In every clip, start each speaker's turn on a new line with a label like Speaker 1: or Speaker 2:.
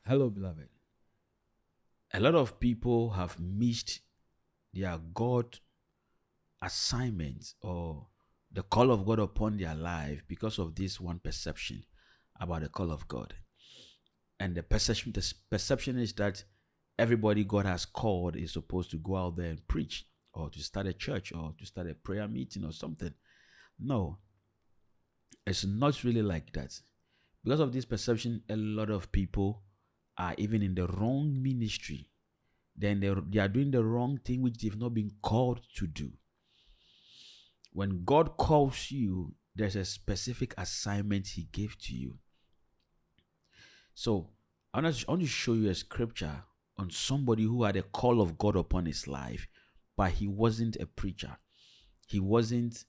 Speaker 1: Hello, beloved. A lot of people have missed their God assignment or the call of God upon their life because of this one perception about the call of God. And the perception is that everybody God has called is supposed to go out there and preach or to start a church or to start a prayer meeting or something. No, it's not really like that. Because of this perception, a lot of people are even in the wrong ministry. Then they are doing the wrong thing which they've not been called to do. When God calls you, there's a specific assignment He gave to you. So I want to show you a scripture on somebody who had a call of God upon his life, but he wasn't a preacher. He wasn't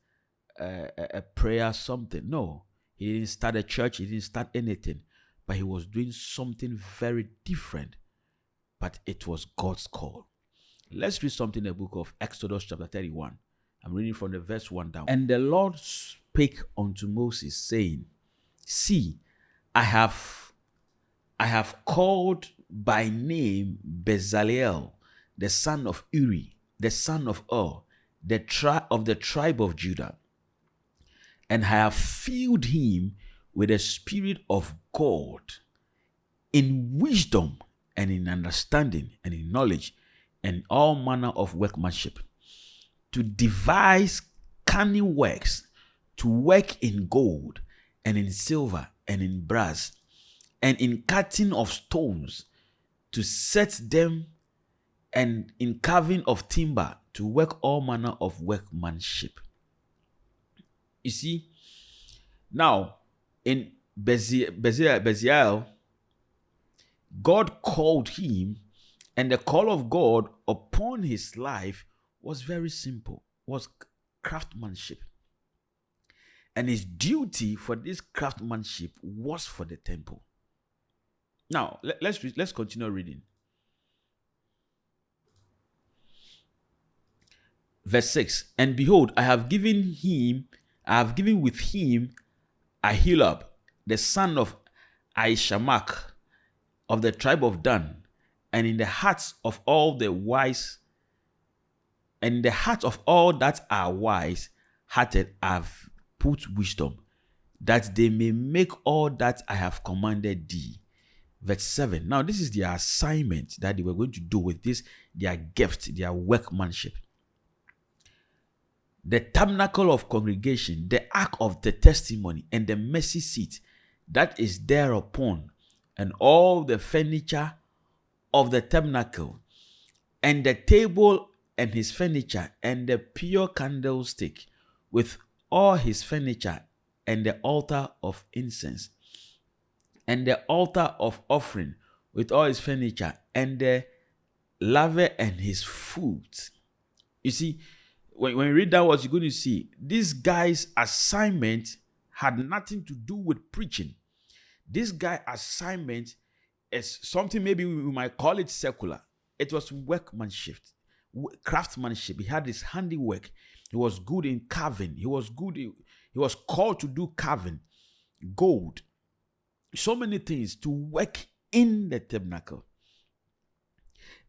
Speaker 1: a prayer something. No, he didn't start a church. He didn't start anything, but he was doing something very different. But it was God's call. Let's read something in the book of Exodus chapter 31. I'm reading from the verse 1 down. And the Lord spake unto Moses, saying, See, I have called by name Bezaleel, the son of Uri, the son of Ur, of the tribe of Judah. And I have filled him with the Spirit of God in wisdom and in understanding and in knowledge and all manner of workmanship, to devise cunning works, to work in gold and in silver and in brass and in cutting of stones, to set them, and in carving of timber, to work all manner of workmanship. You see, now in Bezaleel, God called him, and the call of God upon his life was very simple, was craftsmanship. And his duty for this craftsmanship was for the temple. Now, let's continue reading. Verse 6, and behold, I have given with him Ahilab, the son of Ahishamach, of the tribe of Dan, and in the hearts of all that are wise hearted I've put wisdom, that they may make all that I have commanded thee. Verse 7. Now this is their assignment that they were going to do with this, their gift, their workmanship. The tabernacle of congregation, the ark of the testimony, and the mercy seat that is thereupon, and all the furniture of the tabernacle, and the table and his furniture, and the pure candlestick with all his furniture, and the altar of incense, and the altar of offering with all his furniture, and the laver and his food. You see, when you read that, what you're going to see, this guy's assignment had nothing to do with preaching. This guy's assignment is something maybe we might call it secular. It was workmanship, craftsmanship. He had his handiwork. He was good in carving. He was called to do carving, gold, so many things to work in the tabernacle.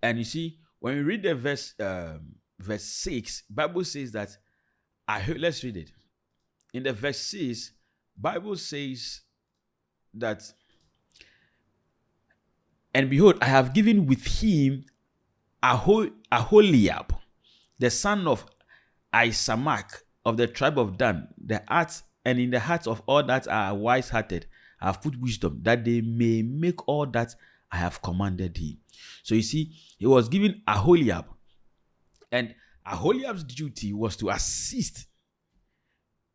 Speaker 1: And you see, when you read the verse 6, Bible says that let's read it. In the verse 6, Bible says that, and behold, I have given with him Aholiab, the son of Ahisamach, of the tribe of Dan, and in the hearts of all that are wise-hearted, I have put wisdom, that they may make all that I have commanded thee. So you see, he was given Aholiab, and Aholiab's duty was to assist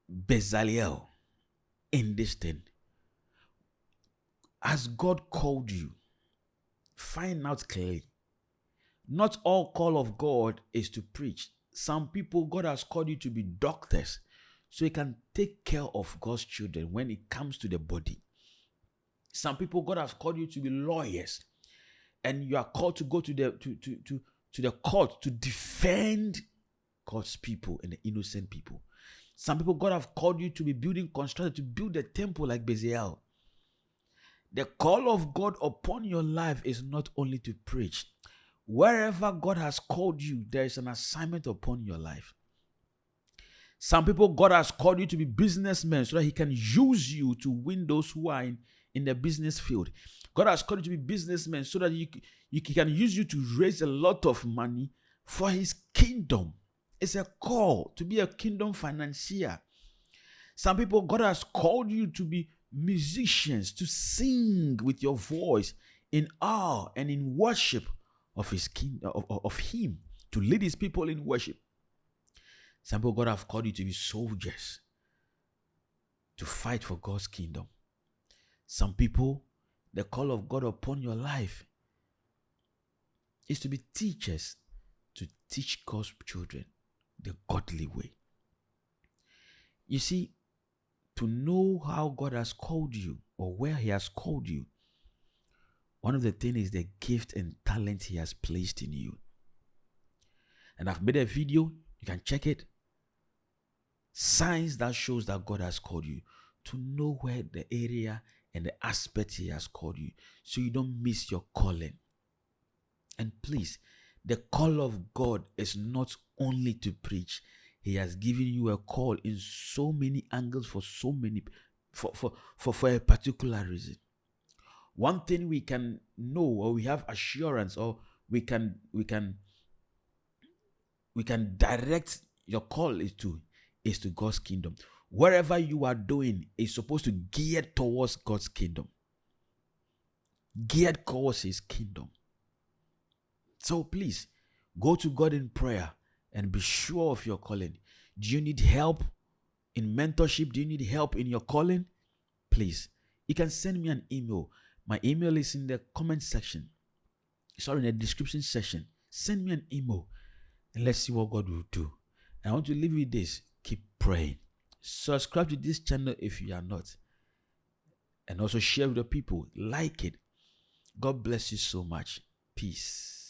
Speaker 1: Bezaleel in this thing. As God called you, find out clearly. Not all call of God is to preach. Some people, God has called you to be doctors, so you can take care of God's children when it comes to the body. Some people, God has called you to be lawyers, and you are called to go to the court to defend God's people and the innocent people. Some people, God have called you to be building construction, to build a temple like Bezalel. The call of God upon your life is not only to preach. Wherever God has called you, there is an assignment upon your life. Some people, God has called you to be businessmen so that He can use you to win those who are in the business field. God has called you to be businessmen so that He can use you to raise a lot of money for His kingdom. It's a call to be a kingdom financier. Some people, God has called you to be musicians, to sing with your voice in awe and in worship of His kingdom, of Him, to lead His people in worship. Some people, God have called you to be soldiers, to fight for God's kingdom. Some people, the call of God upon your life is to be teachers, to teach God's children the godly way. You see, to know how God has called you or where He has called you, one of the things is the gift and talent He has placed in you. And I've made a video, you can check it. Signs that shows that God has called you, to know where the area and the aspect He has called you, so you don't miss your calling. And please, the call of God is not only to preach. He has given you a call in so many angles for a particular reason. One thing we can know, or we have assurance, or we can direct your call is to God's kingdom. Wherever you are doing is supposed to gear towards God's kingdom, geared towards His kingdom. So please, go to God in prayer and be sure of your calling. Do you need help in mentorship? Do you need help in your calling? Please, you can send me an email. My email is in the comment section. Sorry, in the description section. Send me an email and let's see what God will do. And I want to leave you with this. Keep praying. Subscribe to this channel if you are not. And also share with the people. Like it. God bless you so much. Peace.